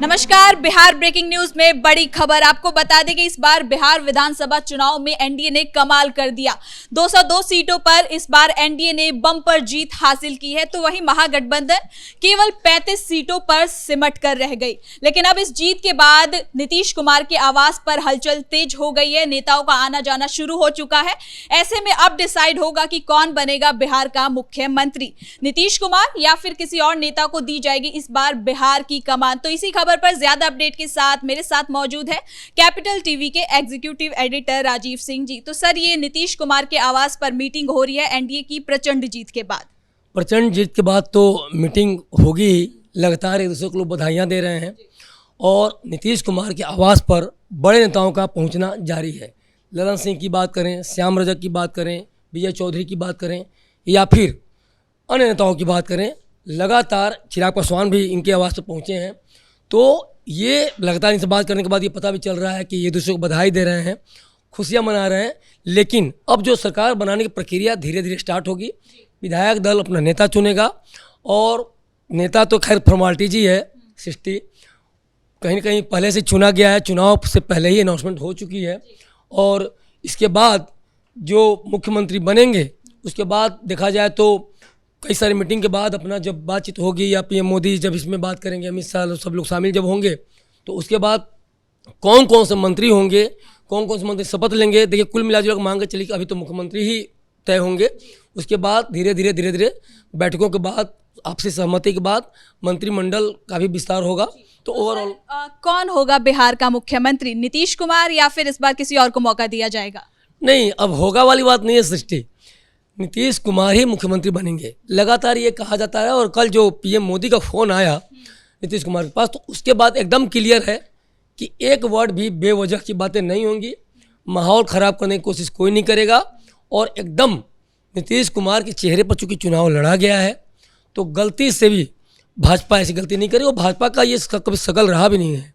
नमस्कार, Bihar breaking news में बड़ी खबर। आपको बता दें कि इस बार बिहार विधानसभा चुनाव में एनडीए ने कमाल कर दिया। 202 सीटों पर इस बार एनडीए ने बम्पर जीत हासिल की है, तो वहीं महागठबंधन केवल 35 सीटों पर सिमट कर रह गई। लेकिन अब इस जीत के बाद नीतीश कुमार के आवास पर हलचल तेज हो गई है, नेताओं का आना जाना शुरू हो चुका है। ऐसे में अब डिसाइड होगा कि कौन बनेगा बिहार का मुख्यमंत्री, नीतीश कुमार या फिर किसी और नेता को दी जाएगी इस बार बिहार की कमान। तो इसी खबर पर ज्यादा अपडेट के साथ मेरे साथ मौजूद है कैपिटल टीवी के एग्जीक्यूटिव एडिटर राजीव सिंह जी। तो सर, ये नीतीश कुमार के आवास पर मीटिंग हो रही है एनडीए की प्रचंड जीत के बाद। प्रचंड जीत के बाद तो मीटिंग होगी ही, लगातार एक दूसरे को लोग बधाइयाँ दे रहे हैं और नीतीश कुमार के आवास पर बड़े नेताओं का पहुंचना जारी है। ललन सिंह की बात करें, श्याम रजक की बात करें, विजय चौधरी की बात करें या फिर अन्य नेताओं की बात करें, लगातार चिराग पासवान भी इनके आवास पर पहुँचे हैं। तो ये लगातार इनसे बात करने के बाद ये पता भी चल रहा है कि ये दूसरे को बधाई दे रहे हैं, खुशियाँ मना रहे हैं। लेकिन अब जो सरकार बनाने की प्रक्रिया धीरे धीरे स्टार्ट होगी। विधायक दल अपना नेता चुनेगा और नेता तो खैर फॉर्मेलिटीज ही है, सृष्टि कहीं न कहीं पहले से चुना गया है, चुनाव से पहले ही अनाउंसमेंट हो चुकी है। और इसके बाद जो मुख्यमंत्री बनेंगे उसके बाद देखा जाए तो कई सारी मीटिंग के बाद अपना जब बातचीत होगी या पीएम मोदी जब इसमें बात करेंगे, अमित शाह सब लोग शामिल जब होंगे तो उसके बाद कौन कौन से मंत्री होंगे, कौन कौन से मंत्री शपथ लेंगे। देखिए, कुल मिलाजुला मान के चलिए कि अभी तो मुख्यमंत्री ही तय होंगे। उसके बाद धीरे धीरे बैठकों के बाद, आपसी सहमति के बाद मंत्रिमंडल का भी विस्तार होगा। तो ओवरऑल कौन होगा बिहार का मुख्यमंत्री, नीतीश कुमार या फिर इस बार किसी और को मौका दिया जाएगा? नहीं, अब होगा वाली बात नहीं है सृष्टि, नीतीश कुमार ही मुख्यमंत्री बनेंगे। लगातार ये कहा जाता है और कल जो पीएम मोदी का फ़ोन आया नीतीश कुमार के पास, तो उसके बाद एकदम क्लियर है कि एक वर्ड भी बेवजह की बातें नहीं होंगी, माहौल ख़राब करने की कोशिश कोई नहीं करेगा। और एकदम नीतीश कुमार के चेहरे पर चूँकि चुनाव लड़ा गया है तो गलती से भी भाजपा ऐसी गलती नहीं करेगी और भाजपा का ये कभी शकल रहा भी नहीं है।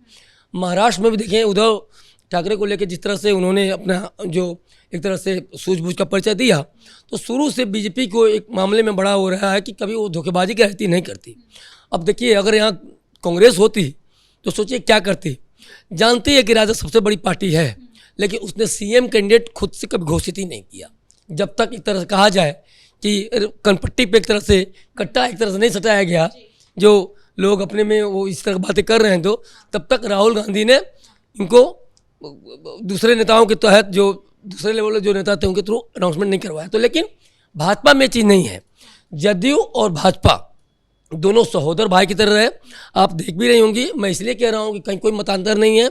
महाराष्ट्र में भी देखें, उद्धव ठाकरे को लेकर जिस तरह से उन्होंने अपना जो एक तरह से सूझबूझ का परिचय दिया, तो शुरू से बीजेपी को एक मामले में बड़ा हो रहा है कि कभी वो धोखेबाजी की राजनीति नहीं करती। अब देखिए, अगर यहाँ कांग्रेस होती तो सोचिए क्या करती। जानती है कि राजद सबसे बड़ी पार्टी है, लेकिन उसने सीएम कैंडिडेट खुद से कभी घोषित ही नहीं किया। जब तक एक तरह से कहा जाए कि कनपट्टी पे एक तरह से कट्टा एक तरह से नहीं सटाया गया, जो लोग अपने में वो इस तरह बातें कर रहे हैं, तो तब तक राहुल गांधी ने इनको दूसरे नेताओं के तहत, जो दूसरे लेवल जो नेता थे उनके थ्रू अनाउंसमेंट नहीं करवाया। तो लेकिन भाजपा में चीज़ नहीं है, जदयू और भाजपा दोनों सहोदर भाई की तरह है। आप देख भी रही होंगी, मैं इसलिए कह रहा हूँ कि कहीं कोई मतांतर नहीं है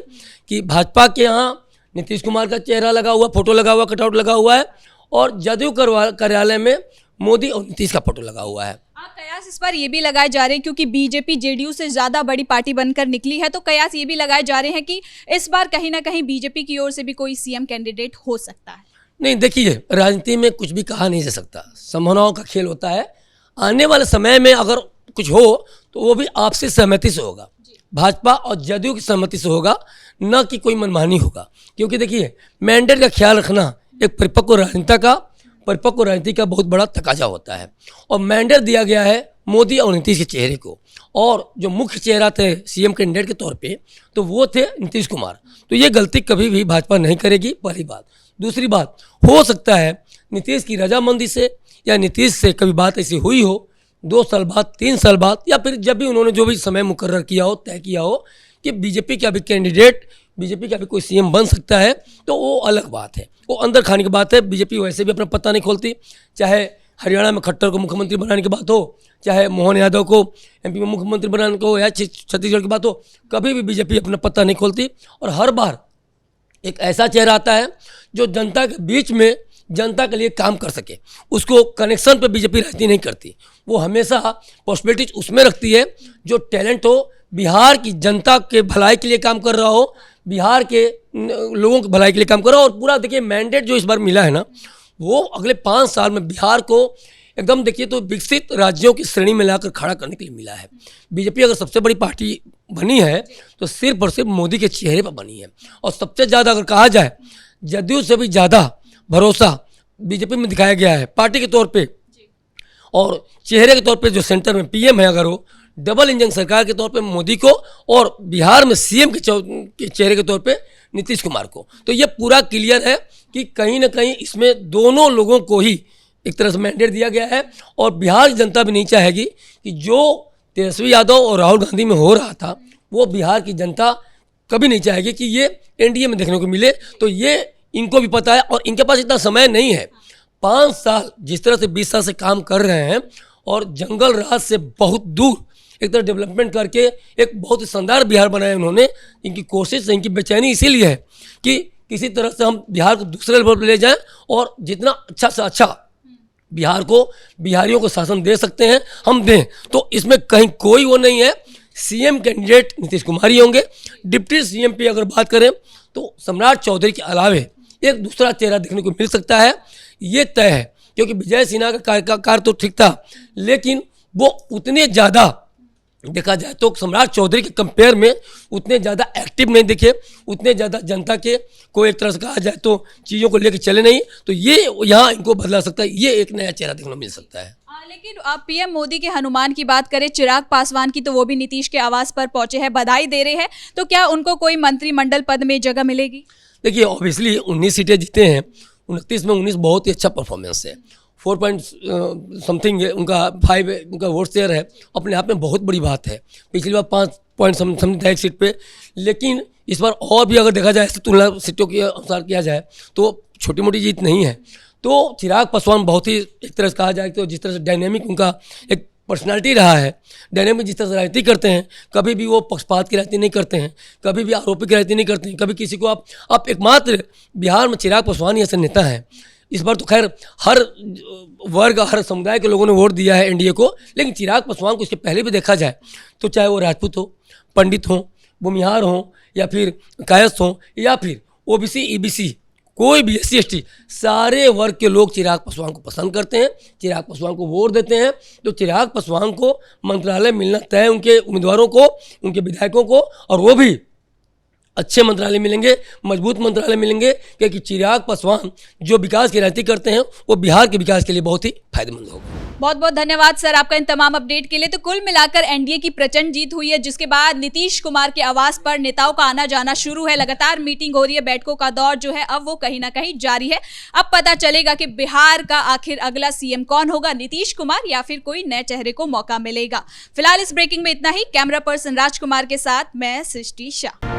कि भाजपा के यहाँ नीतीश कुमार का चेहरा लगा हुआ, फोटो लगा हुआ, कटआउट लगा हुआ है, और जदयू कार्यालय में मोदी और नीतीश का फोटो लगा हुआ है। कयास इस बार ये भी लगाए जा रहे हैं, क्योंकि बीजेपी जेडीयू से ज्यादा बड़ी पार्टी बनकर निकली है, तो कयास ये भी लगाए जा रहे हैं कि इस बार कहीं ना कहीं बीजेपी की ओर से भी कोई सीएम कैंडिडेट हो सकता है। नहीं, देखिए, राजनीति में कुछ भी कहा नहीं जा सकता, संभावनाओं का खेल होता है। आने वाले समय में अगर कुछ हो तो वो भी आपसी सहमति से होगा, भाजपा और जदयू की सहमति से होगा, न कि कोई मनमानी होगा। क्योंकि देखिए, मैंडेट का ख्याल रखना एक परिपक्व राजनीति का बहुत बड़ा तकाजा होता है। और मैंडेट दिया गया है मोदी और नीतीश के चेहरे को, और जो मुख्य चेहरा थे सीएम कैंडिडेट के तौर पे तो वो थे नीतीश कुमार। तो ये गलती कभी भी भाजपा नहीं करेगी, पहली बात। दूसरी बात, हो सकता है नीतीश की रजामंदी से या नीतीश से कभी बात ऐसी हुई हो 2 साल बाद, 3 साल बाद, या फिर जब भी उन्होंने जो भी समय मुकर्रर किया हो, तय किया हो कि बीजेपी का भी कैंडिडेट, बीजेपी का भी कोई सीएम बन सकता है, तो वो अलग बात है, वो अंदर खाने की बात है। बीजेपी वैसे भी अपना पत्ता नहीं खोलती, चाहे हरियाणा में खट्टर को मुख्यमंत्री बनाने की बात हो, चाहे मोहन यादव को एमपी में मुख्यमंत्री बनाने को हो, या छत्तीसगढ़ की बात हो, कभी भी बीजेपी अपना पत्ता नहीं खोलती। और हर बार एक ऐसा चेहरा आता है जो जनता के बीच में जनता के लिए काम कर सके, उसको कनेक्शन पे बीजेपी राजनीति नहीं करती। वो हमेशा पॉसिबिलिटीज उसमें रखती है जो टैलेंट हो, बिहार की जनता के भलाई के लिए काम कर रहा हो, बिहार के लोगों की भलाई के लिए काम कर रहा हो। और पूरा देखिए, मैंडेट जो इस बार मिला है ना, वो अगले 5 साल में बिहार को एकदम देखिए तो विकसित राज्यों की श्रेणी में लाकर खड़ा करने के लिए मिला है। बीजेपी अगर सबसे बड़ी पार्टी बनी है तो सिर्फ और सिर्फ मोदी के चेहरे पर बनी है। और सबसे ज़्यादा अगर कहा जाए, जदयू से भी ज़्यादा भरोसा बीजेपी में दिखाया गया है पार्टी के तौर पे, और चेहरे के तौर पे जो सेंटर में पीएम है अगर वो डबल इंजन सरकार के तौर पे मोदी को और बिहार में सीएम के चेहरे के तौर पे नीतीश कुमार को। तो ये पूरा क्लियर है कि कहीं ना कहीं इसमें दोनों लोगों को ही एक तरह से मैंडेट दिया गया है और बिहार की जनता भी नहीं चाहेगी कि जो तेजस्वी यादव और राहुल गांधी में हो रहा था वो बिहार की जनता कभी नहीं चाहेगी कि ये एनडीए में देखने को मिले। तो ये इनको भी पता है और इनके पास इतना समय नहीं है। 5 साल जिस तरह से 20 साल से काम कर रहे हैं और जंगल राज से बहुत दूर एक तरह डेवलपमेंट करके एक बहुत ही शानदार बिहार बनाया उन्होंने। इनकी कोशिश, इनकी बेचैनी इसीलिए है कि किसी तरह से हम बिहार को दूसरे लेवल पर ले जाएं और जितना अच्छा से अच्छा बिहार को, बिहारियों को शासन दे सकते हैं हम दें। तो इसमें कहीं कोई वो नहीं है। सीएम कैंडिडेट नीतीश कुमार ही होंगे। डिप्टी सीएम पे अगर बात करें तो सम्राट चौधरी के अलावे एक दूसरा चेहरा देखने को मिल सकता है, ये तय है। क्योंकि विजय सिन्हा का कार्य तो ठीक था, लेकिन वो उतने ज़्यादा देखा जाए तो सम्राट चौधरी के कंपेयर में उतने ज़्यादा एक्टिव नहीं दिखे, उतने ज़्यादा जनता के को एक तरह से कहा जाए तो चीज़ों को लेकर चले नहीं। तो ये यहाँ इनको बदला सकता है, ये एक नया चेहरा देखने को मिल सकता है। लेकिन आप पीएम मोदी के हनुमान की बात करें, चिराग पासवान की, तो वो भी नीतीश के आवास पर पहुंचे हैं, बधाई दे रहे हैं। तो क्या उनको कोई मंत्रिमंडल पद में जगह मिलेगी? देखिए, ऑब्वियसली 19 सीटें जीते हैं, 29 में 19 बहुत ही अच्छा परफॉर्मेंस है। 4 पॉइंट समथिंग उनका 5 उनका वोट शेयर है, अपने आप में बहुत बड़ी बात है। पिछली बार 5 पॉइंट समथिंग था एक सीट पे, लेकिन इस बार और भी अगर देखा जाए तुलना सीटों के अनुसार किया जाए तो छोटी मोटी जीत नहीं है। तो चिराग पासवान बहुत ही एक तरह से कहा जाए तो जिस तरह से डायनेमिक उनका एक पर्सनालिटी रहा है, डायनेमिक जिस तरह से राजनीति करते हैं, कभी भी वो पक्षपात की राजनीति नहीं करते हैं, कभी भी आरोपी की राजनीति नहीं करते हैं, कभी किसी को आप एकमात्र बिहार में चिराग पासवान ही ऐसे नेता हैं। इस बार तो खैर हर वर्ग, हर समुदाय के लोगों ने वोट दिया है एनडीए को, लेकिन चिराग पासवान को इसके पहले भी देखा जाए तो चाहे वो राजपूत हो, पंडित हों, भूमिहार हों, या फिर कायस्थ हों, या फिर ओबीसी, ईबीसी, कोई भी SC ST, सारे वर्ग के लोग चिराग पासवान को पसंद करते हैं, चिराग पासवान को वोट देते हैं। तो चिराग पासवान को मंत्रालय मिलना तय, उनके उम्मीदवारों को, उनके विधायकों को, और वो भी अच्छे मंत्रालय मिलेंगे, मजबूत मंत्रालय मिलेंगे, क्योंकि चिराग पासवान जो विकास की राजनीति करते हैं वो बिहार के विकास के लिए बहुत ही फायदेमंद होगा। बहुत बहुत धन्यवाद सर आपका इन तमाम अपडेट के लिए। तो कुल मिलाकर एनडीए की प्रचंड जीत हुई है, जिसके बाद नीतीश कुमार के आवास पर नेताओं का आना जाना शुरू है। लगातार मीटिंग हो रही है, बैठकों का दौर जो है अब वो कहीं ना कहीं जारी है। अब पता चलेगा कि बिहार का आखिर अगला सीएम कौन होगा, नीतीश कुमार या फिर कोई नए चेहरे को मौका मिलेगा। फिलहाल इस ब्रेकिंग में इतना ही। कैमरा पर्सन राजकुमार के साथ मैं सृष्टि शाह।